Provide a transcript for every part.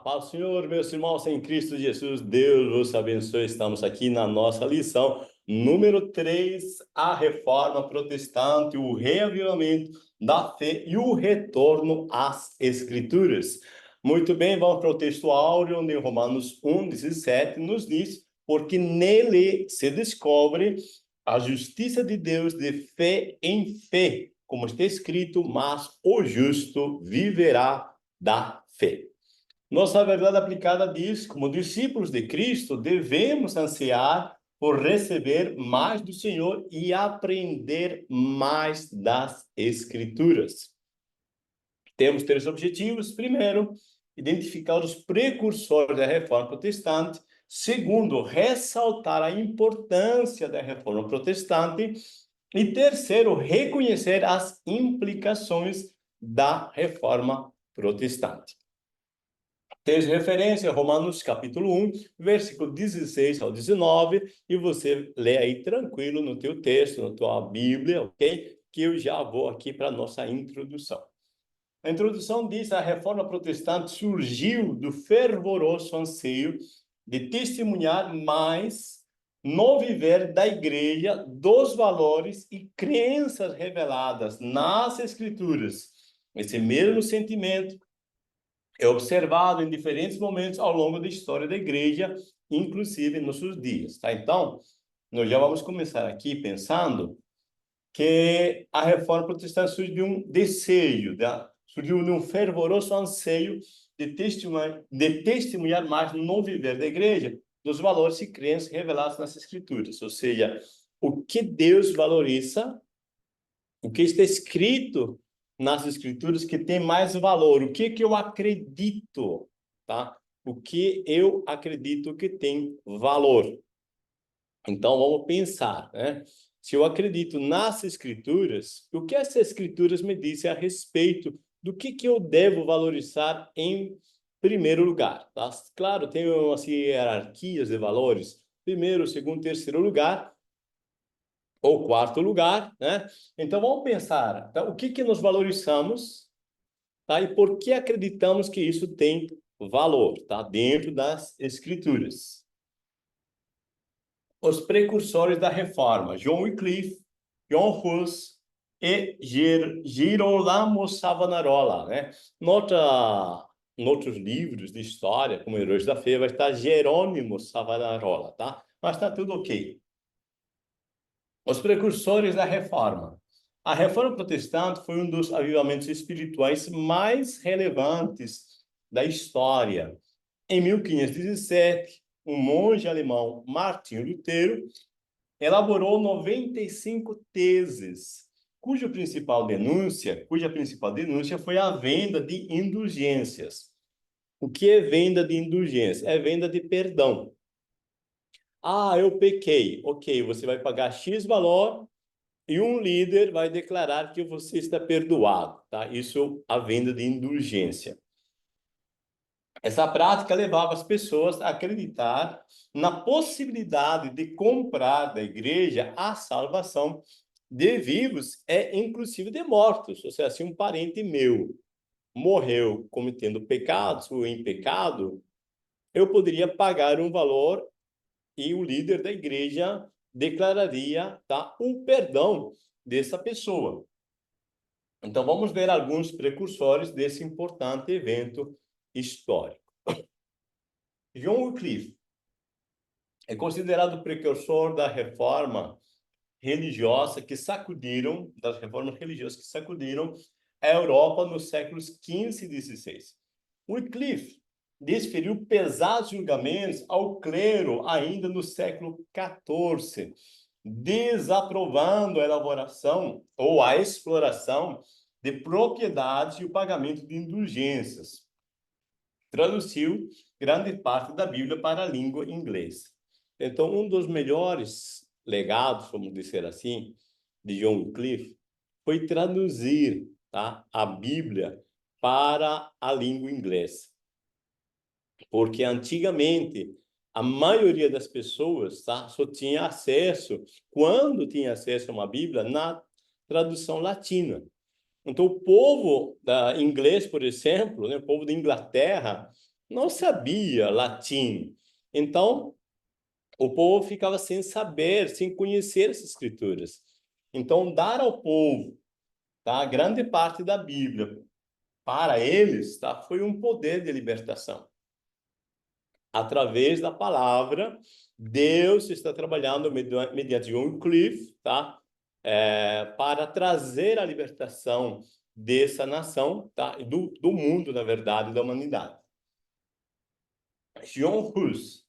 paz do Senhor, meus irmãos em Cristo Jesus, Deus vos abençoe. Estamos aqui na nossa lição número 3, a reforma protestante, o reavivamento da fé e o retorno às Escrituras. Muito bem, vamos para o texto áureo, onde Romanos 1:17 nos diz, porque nele se descobre a justiça de Deus de fé em fé, como está escrito, mas o justo viverá da fé. Nossa verdade aplicada diz, como discípulos de Cristo, devemos ansiar por receber mais do Senhor e aprender mais das Escrituras. Temos 3 objetivos. Primeiro, identificar os precursores da Reforma Protestante. Segundo, ressaltar a importância da Reforma Protestante. E terceiro, reconhecer as implicações da Reforma Protestante. Tem referência a Romanos capítulo 1, versículo 16 ao 19, e você lê aí tranquilo no teu texto, na tua Bíblia, ok? Que eu já vou aqui para a nossa introdução. A introdução diz: a reforma protestante surgiu do fervoroso anseio de testemunhar mais no viver da igreja dos valores e crenças reveladas nas Escrituras. Esse mesmo sentimento é observado em diferentes momentos ao longo da história da igreja, inclusive nos nossos dias, tá? Então, nós já vamos começar aqui pensando que a reforma protestante surgiu de um desejo, surgiu de um fervoroso anseio de testemunhar mais no viver da igreja dos valores e crenças revelados nas Escrituras, ou seja, o que Deus valoriza, o que está escrito nas Escrituras que tem mais valor, o que eu acredito, tá? O que eu acredito que tem valor. Então, vamos pensar, né? Se eu acredito nas Escrituras, o que essas Escrituras me dizem a respeito do que eu devo valorizar em primeiro lugar, tá? Claro, tem assim, hierarquias de valores, primeiro, segundo, terceiro lugar, ou quarto lugar, né? Então, vamos pensar, tá? O que nós valorizamos, tá? E por que acreditamos que isso tem valor, tá? Dentro das Escrituras. Os precursores da reforma, John Wycliffe, John Hus e Girolamo Savonarola, né? Noutros livros de história, como Heróis da Fé, vai estar Jerônimo Savonarola, tá? Mas está tudo ok. Os precursores da reforma. A reforma protestante foi um dos avivamentos espirituais mais relevantes da história. Em 1517, um monge alemão, Martinho Lutero, elaborou 95 teses, cuja principal denúncia foi a venda de indulgências. O que é venda de indulgência? É venda de perdão. Ah, eu pequei. Ok, você vai pagar X valor e um líder vai declarar que você está perdoado, tá? Isso é a venda de indulgência. Essa prática levava as pessoas a acreditar na possibilidade de comprar da igreja a salvação de vivos e inclusive de mortos. Ou seja, se um parente meu morreu cometendo pecados ou em pecado, eu poderia pagar um valor e o líder da igreja declararia, tá, um perdão dessa pessoa. Então, vamos ver alguns precursores desse importante evento histórico. John Wycliffe é considerado o precursor da reforma religiosa das reformas religiosas que sacudiram a Europa nos séculos XV e XVI. Wycliffe desferiu pesados julgamentos ao clero ainda no século XIV, desaprovando a elaboração ou a exploração de propriedades e o pagamento de indulgências. Traduziu grande parte da Bíblia para a língua inglesa. Então, um dos melhores legados, vamos dizer assim, de John Wycliffe foi traduzir, tá, a Bíblia para a língua inglesa. Porque antigamente a maioria das pessoas, tá, só tinha acesso, quando tinha acesso a uma Bíblia, na tradução latina. Então, o povo inglês, por exemplo, né, o povo da Inglaterra, não sabia latim. Então, o povo ficava sem saber, sem conhecer as escrituras. Então, dar ao povo, tá, grande parte da Bíblia para eles, tá, foi um poder de libertação. Através da palavra, Deus está trabalhando mediante John Cliff, tá, para trazer a libertação dessa nação, tá, do mundo, na verdade, da humanidade. John Hus,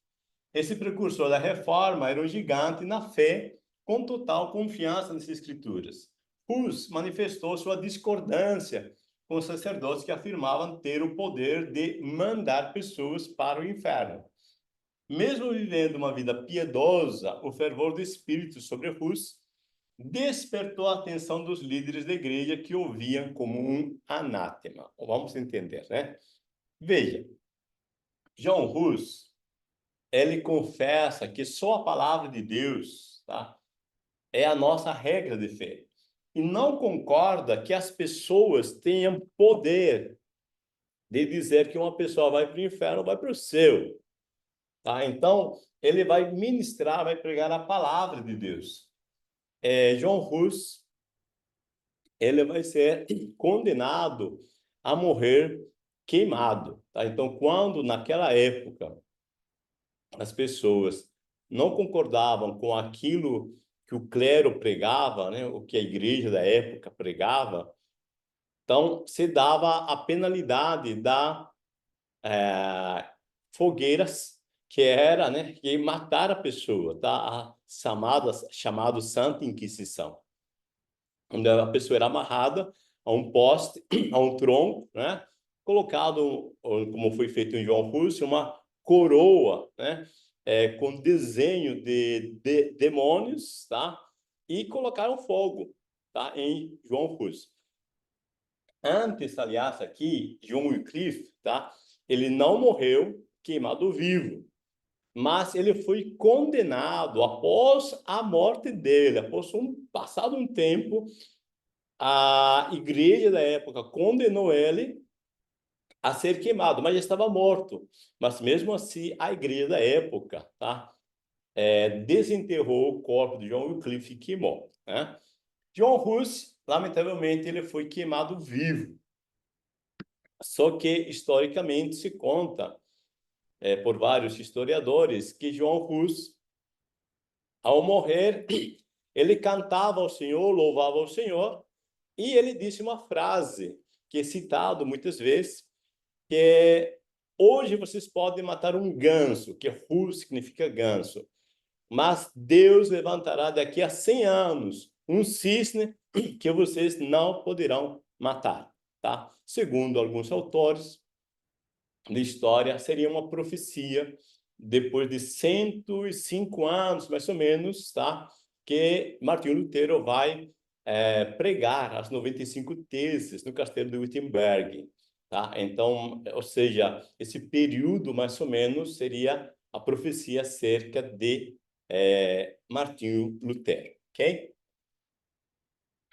esse precursor da reforma, era um gigante na fé, com total confiança nas escrituras. Hus manifestou sua discordância com os sacerdotes que afirmavam ter o poder de mandar pessoas para o inferno. Mesmo vivendo uma vida piedosa, o fervor do espírito sobre Hus despertou a atenção dos líderes da igreja, que o viam como um anátema. Vamos entender, né? Veja, John Hus, ele confessa que só a palavra de Deus, tá, é a nossa regra de fé. E não concorda que as pessoas tenham poder de dizer que uma pessoa vai para o inferno ou vai para o céu. Tá? Então, ele vai ministrar, vai pregar a palavra de Deus. John Hus, ele vai ser condenado a morrer queimado. Tá? Então, quando naquela época as pessoas não concordavam com aquilo que o clero pregava, né, o que a igreja da época pregava, então se dava a penalidade da fogueiras, que era, né, que matar a pessoa, tá? A chamado Santa Inquisição, onde a pessoa era amarrada a um poste, a um tronco, né? Colocado, como foi feito em João Rússio, uma coroa, né? Com desenho de demônios, tá? E colocaram fogo, tá? Em João Rússio. Antes, aliás, aqui, John Wycliffe, tá? Ele não morreu queimado vivo, mas ele foi condenado após a morte dele, após passado um tempo, a igreja da época condenou ele a ser queimado, mas já estava morto. Mas mesmo assim, a igreja da época, tá, desenterrou o corpo de John Wycliffe e queimou, né? John Hus, lamentavelmente, ele foi queimado vivo. Só que, historicamente, se conta, por vários historiadores, que John Hus, ao morrer, ele cantava ao Senhor, louvava ao Senhor, e ele disse uma frase que é citado muitas vezes, que é: hoje vocês podem matar um ganso, que Hus significa ganso, mas Deus levantará daqui a 100 anos um cisne que vocês não poderão matar, tá? Segundo alguns autores da história, seria uma profecia depois de 105 anos, mais ou menos, tá? Que Martinho Lutero vai pregar as 95 teses no castelo de Wittenberg, tá? Então, ou seja, esse período, mais ou menos, seria a profecia acerca de Martinho Lutero, ok?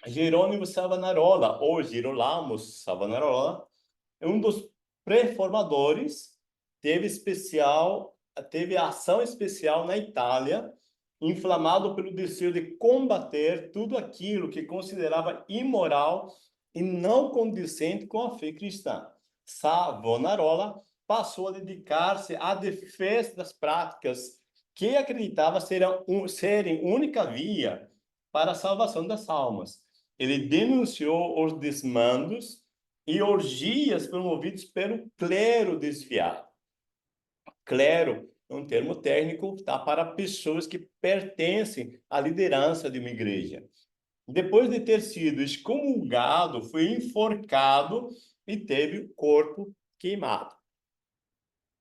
Jerônimo Savonarola, ou Girolamo Savonarola, é um dos pré-formadores, teve ação especial na Itália, inflamado pelo desejo de combater tudo aquilo que considerava imoral e não condizente com a fé cristã. Savonarola passou a dedicar-se à defesa das práticas que acreditava serem única via para a salvação das almas. Ele denunciou os desmandos e orgias promovidos pelo clero desviado. Clero é um termo técnico, tá, para pessoas que pertencem à liderança de uma igreja. Depois de ter sido excomungado, foi enforcado e teve o corpo queimado.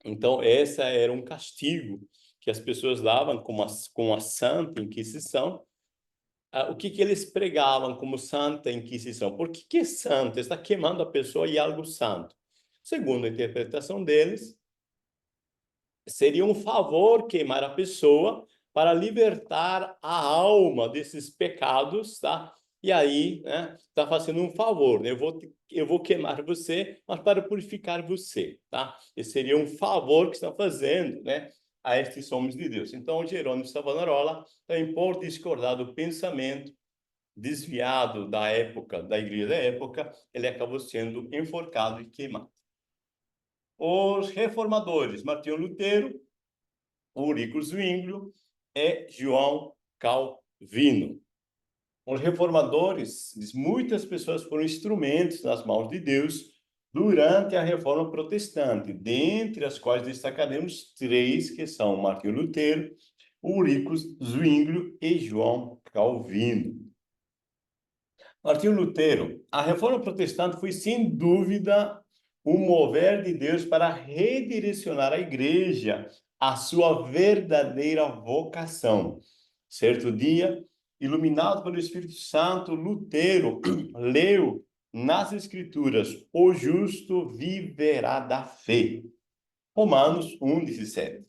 Então, esse era um castigo que as pessoas davam com a Santa Inquisição. O que eles pregavam como Santa Inquisição? Por que é santo? Está queimando a pessoa e algo santo. Segundo a interpretação deles, seria um favor queimar a pessoa para libertar a alma desses pecados, tá? e aí, né, está fazendo um favor, né? Eu vou queimar você, mas para purificar você, tá? Esse seria um favor que está fazendo, né, a estes homens de Deus. Então, Jerônimo Savonarola, também por discordar do pensamento desviado da época, da igreja da época, ele acabou sendo enforcado e queimado. Os reformadores, Martinho Lutero, Ulrico Zwinglio e João Calvino. Os reformadores, muitas pessoas foram instrumentos nas mãos de Deus durante a Reforma Protestante, dentre as quais destacaremos três, que são Martinho Lutero, Ulrico Zwinglio e João Calvino. Martinho Lutero, a Reforma Protestante foi, sem dúvida, o mover de Deus para redirecionar a igreja à sua verdadeira vocação. Certo dia, iluminado pelo Espírito Santo, Lutero leu nas Escrituras: o justo viverá da fé. Romanos 1:17.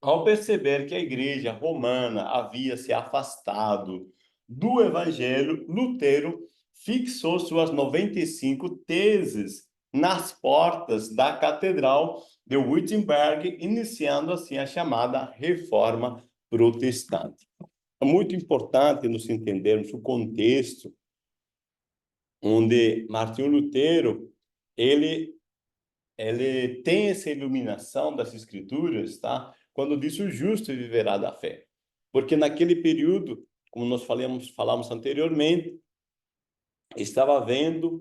Ao perceber que a igreja romana havia se afastado do evangelho, Lutero fixou suas 95 teses nas portas da Catedral de Wittenberg, iniciando assim a chamada Reforma Protestante. É muito importante nos entendermos o contexto onde Martinho Lutero ele tem essa iluminação das escrituras, tá? Quando diz o justo viverá da fé. Porque naquele período, como nós falamos anteriormente, estava havendo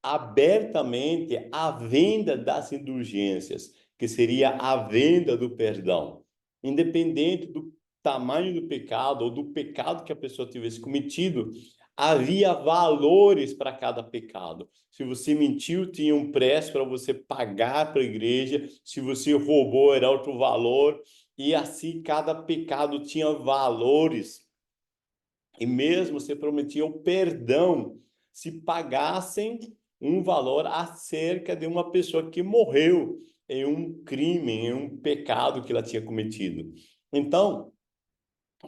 abertamente a venda das indulgências, que seria a venda do perdão, independente do tamanho do pecado ou do pecado que a pessoa tivesse cometido, havia valores para cada pecado. Se você mentiu, tinha um preço para você pagar para a igreja. Se você roubou, era outro valor. E assim, cada pecado tinha valores. E mesmo se prometia o perdão se pagassem um valor acerca de uma pessoa que morreu em um crime, em um pecado que ela tinha cometido. Então,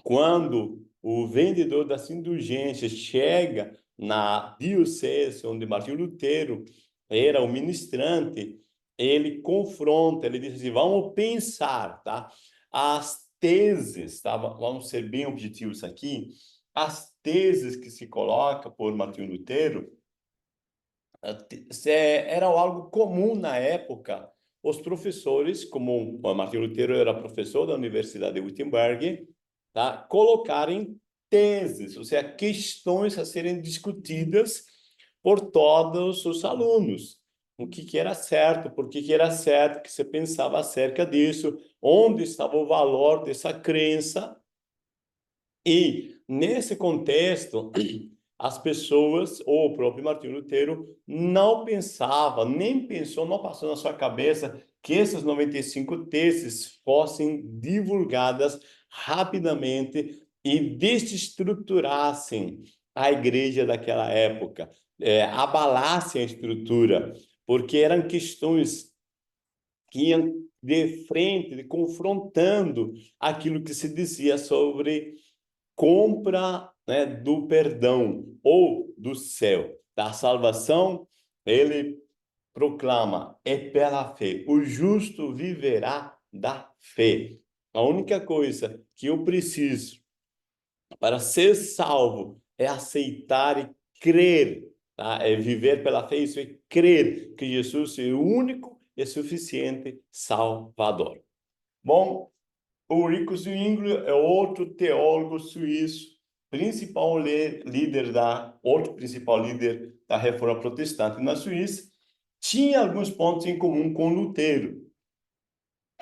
quando o vendedor das indulgências chega na diocese onde Martinho Lutero era o ministrante, ele confronta, ele diz assim: vamos pensar, tá? As teses, tá? Vamos ser bem objetivos aqui. As teses que se coloca por Martinho Lutero era algo comum na época. Os professores, como o Martinho Lutero era professor da Universidade de Wittenberg, tá? Colocarem teses, ou seja, questões a serem discutidas por todos os alunos. O que era certo, por que era certo, o que você pensava acerca disso, onde estava o valor dessa crença. E, nesse contexto, as pessoas, ou o próprio Martinho Lutero, não pensava, nem pensou, não passou na sua cabeça que essas 95 teses fossem divulgadas rapidamente e desestruturassem a igreja daquela época, abalassem a estrutura, porque eram questões que iam de frente, confrontando aquilo que se dizia sobre compra, né, do perdão ou do céu, da salvação. Ele proclama: é pela fé, o justo viverá da fé. A única coisa que eu preciso para ser salvo é aceitar e crer, tá? É viver pela fé, isso é crer que Jesus é o único e suficiente Salvador. Bom, o Ulrico Zwinglio é outro teólogo suíço, outro principal líder da Reforma Protestante na Suíça. Tinha alguns pontos em comum com Lutero.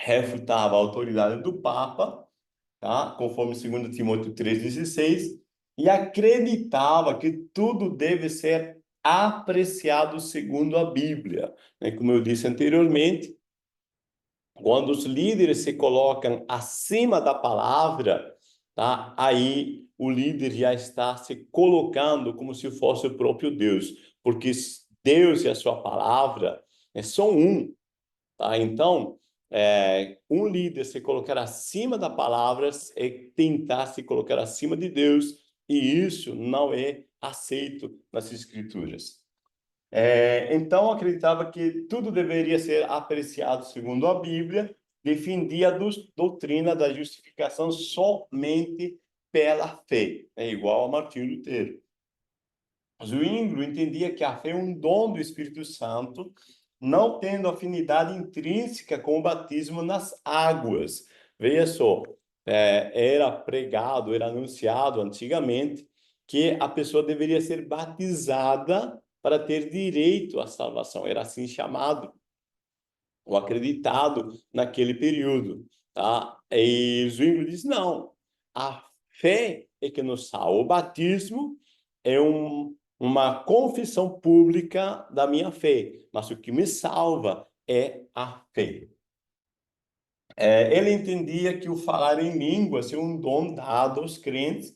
Refutava a autoridade do Papa, tá? Conforme 2 Timóteo 3,16, e acreditava que tudo deve ser apreciado segundo a Bíblia, né? Como eu disse anteriormente, quando os líderes se colocam acima da palavra, tá? Aí o líder já está se colocando como se fosse o próprio Deus, porque Deus e a sua palavra são um, tá? Então, um líder se colocar acima da palavra é tentar se colocar acima de Deus e isso não é aceito nas Escrituras. Então, acreditava que tudo deveria ser apreciado segundo a Bíblia, defendia a doutrina da justificação somente pela fé, igual a Martinho Lutero. Zwinglio entendia que a fé é um dom do Espírito Santo, não tendo afinidade intrínseca com o batismo nas águas. Veja só, era pregado, era anunciado antigamente que a pessoa deveria ser batizada para ter direito à salvação. Era assim chamado, ou acreditado naquele período, tá? E Zwinglio diz, não, a fé é que nos salva. O batismo é uma confissão pública da minha fé, mas o que me salva é a fé. Ele entendia que o falar em línguas é um dom dado aos crentes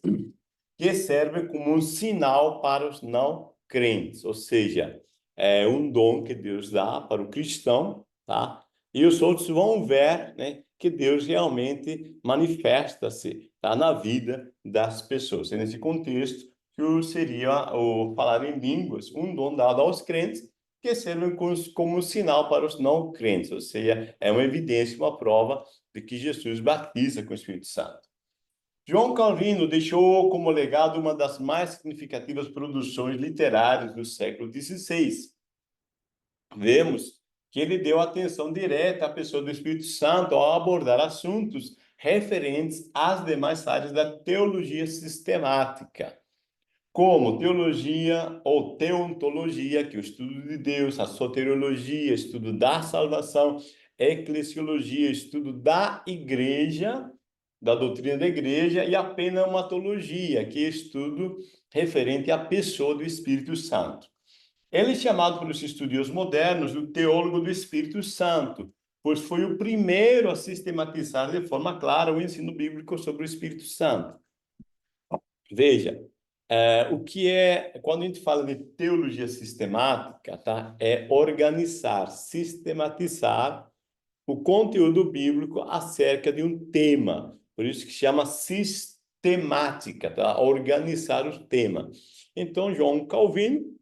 que serve como um sinal para os não crentes, ou seja, é um dom que Deus dá para o cristão, tá? E os outros vão ver, né, que Deus realmente manifesta-se, tá, na vida das pessoas. É nesse contexto que seria o falar em línguas, um dom dado aos crentes, que serve como um sinal para os não crentes, ou seja, é uma evidência, uma prova de que Jesus batiza com o Espírito Santo. João Calvino deixou como legado uma das mais significativas produções literárias do século XVI. Vemos que ele deu atenção direta à pessoa do Espírito Santo ao abordar assuntos referentes às demais áreas da teologia sistemática, como teologia ou teontologia, que é o estudo de Deus, a soteriologia, estudo da salvação, eclesiologia, estudo da igreja, da doutrina da igreja, e a pneumatologia, que é estudo referente à pessoa do Espírito Santo. Ele é chamado pelos estudiosos modernos o teólogo do Espírito Santo, pois foi o primeiro a sistematizar de forma clara o ensino bíblico sobre o Espírito Santo. Veja, o que quando a gente fala de teologia sistemática, tá? É organizar, sistematizar o conteúdo bíblico acerca de um tema. Por isso que chama sistemática, tá? Organizar o tema. Então, João Calvino,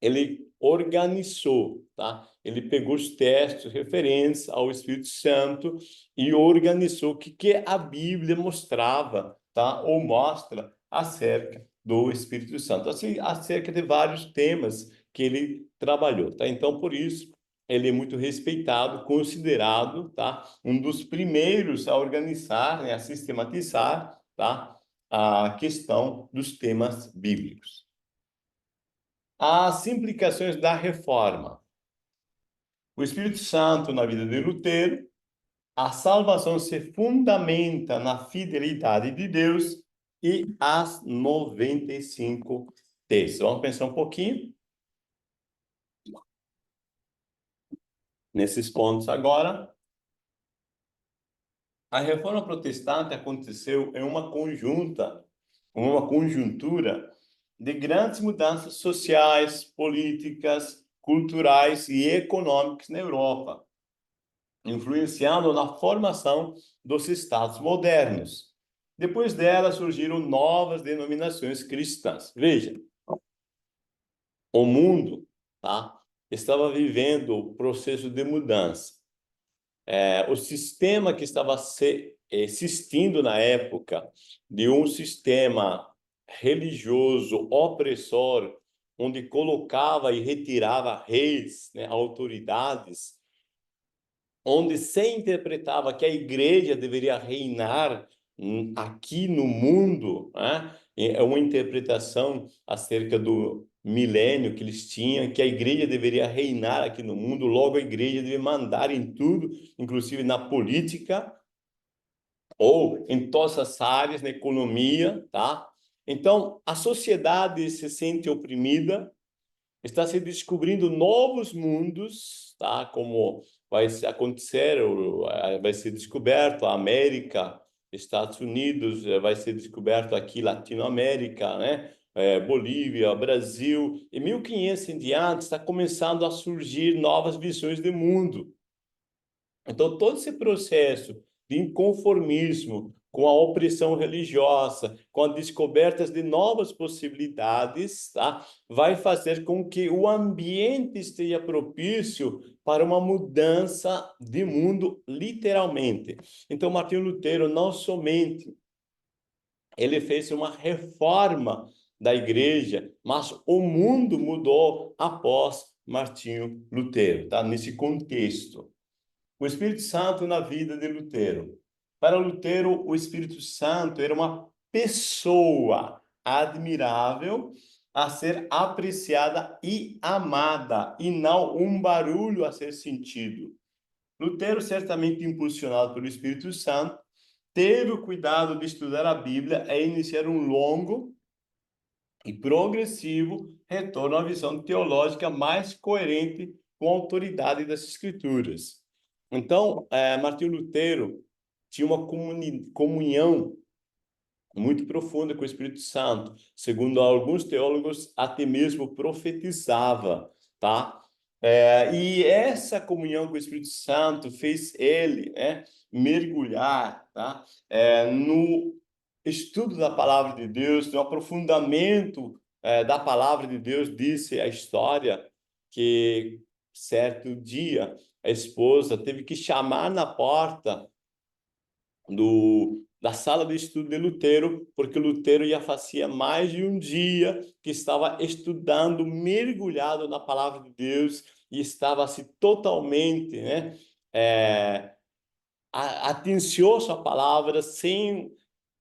ele organizou, tá? Ele pegou os textos referentes ao Espírito Santo e organizou o que a Bíblia mostrava, tá? Ou mostra acerca do Espírito Santo, assim, acerca de vários temas que ele trabalhou, tá? Então, por isso, ele é muito respeitado, considerado, tá? Um dos primeiros a organizar, né, a sistematizar, tá? A questão dos temas bíblicos. As implicações da reforma. O Espírito Santo na vida de Lutero, a salvação se fundamenta na fidelidade de Deus e as 95 teses. Vamos pensar um pouquinho nesses pontos agora. A reforma protestante aconteceu em uma conjuntura de grandes mudanças sociais, políticas, culturais e econômicas na Europa, influenciando na formação dos estados modernos. Depois dela surgiram novas denominações cristãs. Veja, o mundo, tá, estava vivendo o processo de mudança. O sistema que estava existindo na época de um sistema religioso opressor, onde colocava e retirava reis, né, autoridades, onde se interpretava que a igreja deveria reinar aqui no mundo, né? É uma interpretação acerca do milênio que eles tinham, que a igreja deveria reinar aqui no mundo, logo a igreja deve mandar em tudo, inclusive na política, ou em todas as áreas, na economia, tá? Então, a sociedade se sente oprimida, está se descobrindo novos mundos, tá? Como vai acontecer, vai ser descoberto a América, Estados Unidos, vai ser descoberto aqui Latinoamérica, né? Bolívia, Brasil. Em 1500 em diante está começando a surgir novas visões de mundo. Então, todo esse processo de inconformismo com a opressão religiosa, com as descobertas de novas possibilidades, tá? Vai fazer com que o ambiente esteja propício para uma mudança de mundo, literalmente. Então, Martinho Lutero não somente ele fez uma reforma da igreja, mas o mundo mudou após Martinho Lutero, tá? Nesse contexto. O Espírito Santo na vida de Lutero. Para Lutero, o Espírito Santo era uma pessoa admirável a ser apreciada e amada, e não um barulho a ser sentido. Lutero, certamente impulsionado pelo Espírito Santo, teve o cuidado de estudar a Bíblia e iniciar um longo e progressivo retorno à visão teológica mais coerente com a autoridade das Escrituras. Então, Martinho Lutero tinha uma comunhão muito profunda com o Espírito Santo. Segundo alguns teólogos, até mesmo profetizava, tá? E essa comunhão com o Espírito Santo fez ele, mergulhar, tá? No estudo da palavra de Deus, no aprofundamento da palavra de Deus. Disse a história que certo dia a esposa teve que chamar na porta da sala de estudo de Lutero, porque Lutero já fazia mais de um dia que estava estudando, mergulhado na palavra de Deus, e estava assim totalmente, atencioso à palavra, sem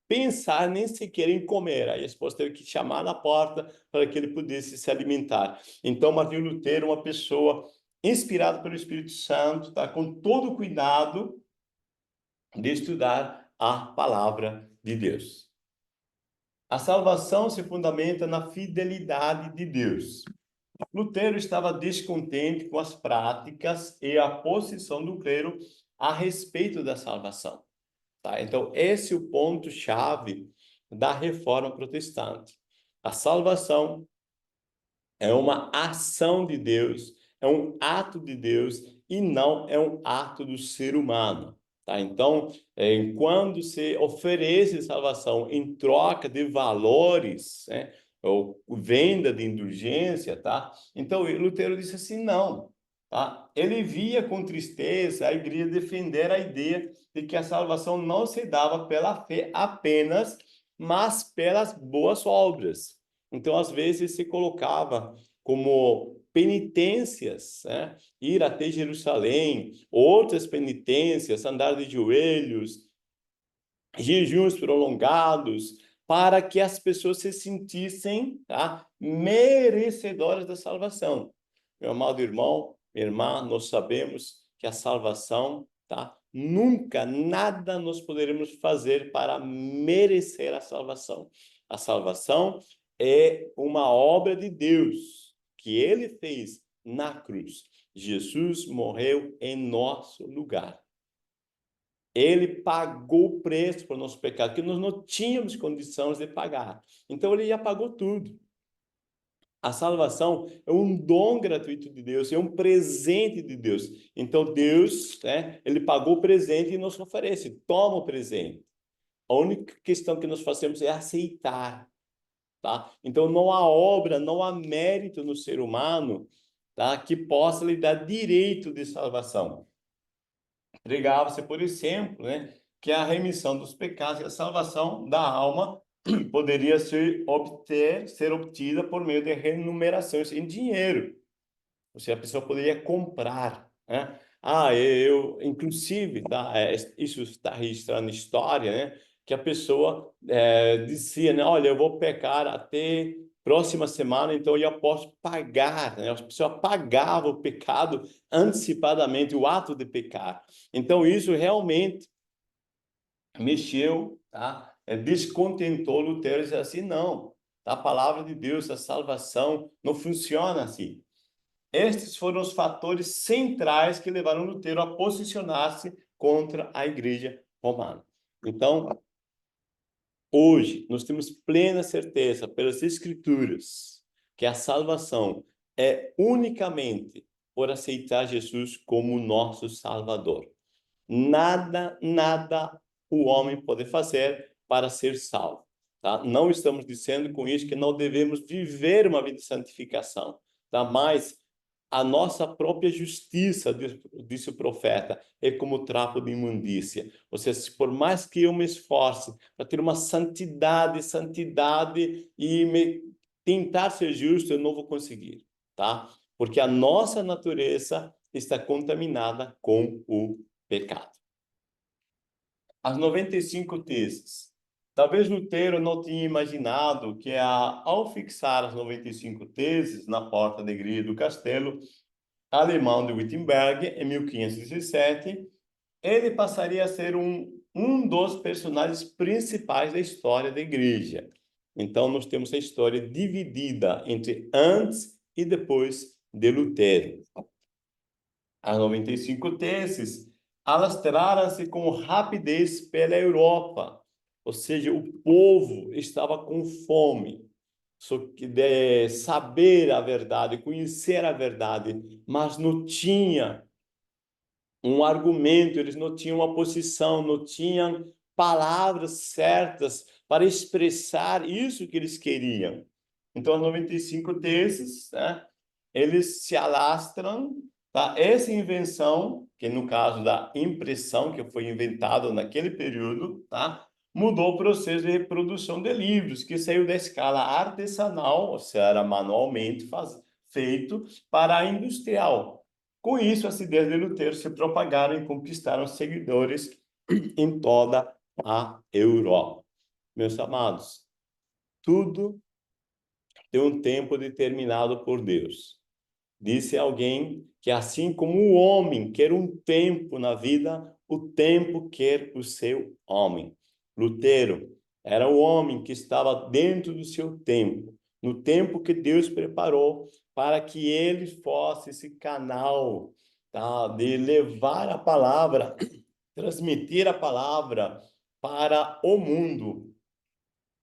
pensar nem sequer em comer. Aí a esposa teve que chamar na porta para que ele pudesse se alimentar. Então, Martinho Lutero, uma pessoa inspirada pelo Espírito Santo, tá, com todo o cuidado de estudar a palavra de Deus. A salvação se fundamenta na fidelidade de Deus. Lutero estava descontente com as práticas e a posição do clero a respeito da salvação. Tá? Então, esse é o ponto-chave da reforma protestante. A salvação é uma ação de Deus, é um ato de Deus e não é um ato do ser humano. Tá? Então, quando se oferece salvação em troca de valores, ou venda de indulgência, tá? Então, Lutero disse assim, não. Tá? Ele via com tristeza a igreja defender a ideia de que a salvação não se dava pela fé apenas, mas pelas boas obras. Então, às vezes, se colocava como penitências, ir até Jerusalém, outras penitências, andar de joelhos, jejuns prolongados, para que as pessoas se sentissem, tá, merecedoras da salvação. Meu amado irmão, minha irmã, nós sabemos que a salvação, tá, nunca, nada nós poderemos fazer para merecer a salvação. A salvação é uma obra de Deus que ele fez na cruz. Jesus morreu em nosso lugar. Ele pagou o preço para o nosso pecado, que nós não tínhamos condições de pagar. Então, ele já pagou tudo. A salvação é um dom gratuito de Deus, é um presente de Deus. Então, Deus, ele pagou o presente e nos oferece. Toma o presente. A única questão que nós fazemos é aceitar. Tá? Então, não há obra, não há mérito no ser humano, tá, que possa lhe dar direito de salvação. Pregava-se, por exemplo, que a remissão dos pecados e a salvação da alma poderia ser obtida por meio de remunerações em dinheiro. Ou seja, a pessoa poderia comprar, inclusive, tá, isso está registrado na história, que a pessoa dizia, olha, eu vou pecar até próxima semana, então eu já posso pagar, A pessoa pagava o pecado antecipadamente, o ato de pecar. Então, isso realmente mexeu, tá? Descontentou Lutero e disse assim, não, a palavra de Deus, a salvação não funciona assim. Estes foram os fatores centrais que levaram Lutero a posicionar-se contra a Igreja Romana. Então, hoje, nós temos plena certeza pelas Escrituras que a salvação é unicamente por aceitar Jesus como nosso Salvador. Nada o homem pode fazer para ser salvo. Tá? Não estamos dizendo com isso que não devemos viver uma vida de santificação, tá? Mas a nossa própria justiça, disse o profeta, é como trapo de imundícia. Ou seja, por mais que eu me esforce para ter uma santidade e tentar ser justo, eu não vou conseguir, tá? Porque a nossa natureza está contaminada com o pecado. As 95 teses. Talvez Lutero não tinha imaginado que, ao fixar as 95 teses na porta da igreja do castelo alemão de Wittenberg, em 1517, ele passaria a ser um dos personagens principais da história da igreja. Então, nós temos a história dividida entre antes e depois de Lutero. As 95 teses alastraram-se com rapidez pela Europa, ou seja, o povo estava com fome de saber a verdade, conhecer a verdade, mas não tinha um argumento, eles não tinham uma posição, não tinham palavras certas para expressar isso que eles queriam. Então, os 95 teses, né, eles se alastram, tá? Essa invenção, que no caso da impressão, que foi inventado naquele período, tá? Mudou o processo de reprodução de livros, que saiu da escala artesanal, ou seja, era manualmente feito, para a industrial. Com isso, as ideias de Lutero se propagaram e conquistaram seguidores em toda a Europa. Meus amados, tudo tem um tempo determinado por Deus. Disse alguém que assim como o homem quer um tempo na vida, o tempo quer o seu homem. Lutero era o homem que estava dentro do seu tempo, no tempo que Deus preparou para que ele fosse esse canal, tá, de levar a palavra, transmitir a palavra para o mundo.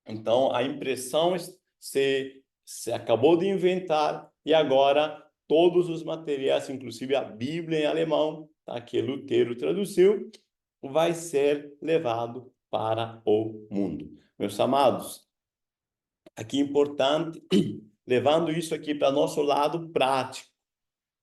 Então, a impressão se acabou de inventar e agora todos os materiais, inclusive a Bíblia em alemão, tá, que Lutero traduziu, vai ser levado para o mundo. Meus amados, aqui é importante, levando isso aqui para nosso lado prático,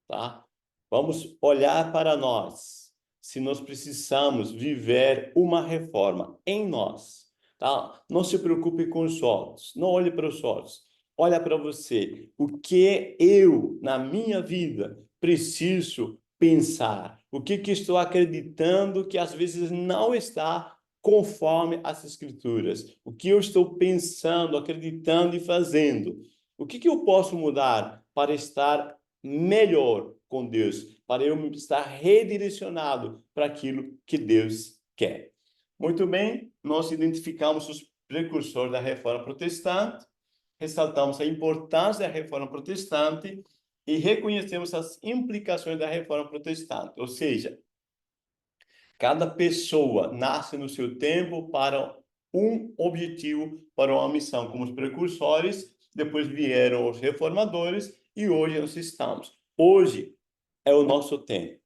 tá? Vamos olhar para nós, se nós precisamos viver uma reforma em nós, tá? Não se preocupe com os outros, não olhe para os outros, olha para você. O que eu, na minha vida, preciso pensar? O que estou acreditando que às vezes não está conforme as Escrituras? O que eu estou pensando, acreditando e fazendo? O que eu posso mudar para estar melhor com Deus, para eu estar redirecionado para aquilo que Deus quer? Muito bem, nós identificamos os precursores da Reforma Protestante, ressaltamos a importância da Reforma Protestante e reconhecemos as implicações da Reforma Protestante, ou seja, cada pessoa nasce no seu tempo para um objetivo, para uma missão, como os precursores, depois vieram os reformadores e hoje nós estamos. Hoje é o nosso tempo.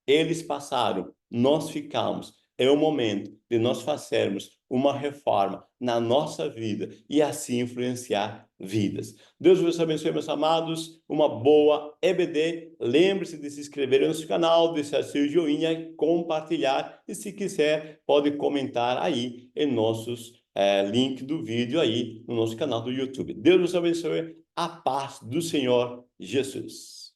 Eles passaram, nós ficamos. É o momento de nós fazermos uma reforma na nossa vida e assim influenciar vidas. Deus vos abençoe, meus amados. Uma boa EBD. Lembre-se de se inscrever no nosso canal, deixar seu joinha, compartilhar e, se quiser, pode comentar aí em nossos link do vídeo aí no nosso canal do YouTube. Deus vos abençoe. A paz do Senhor Jesus.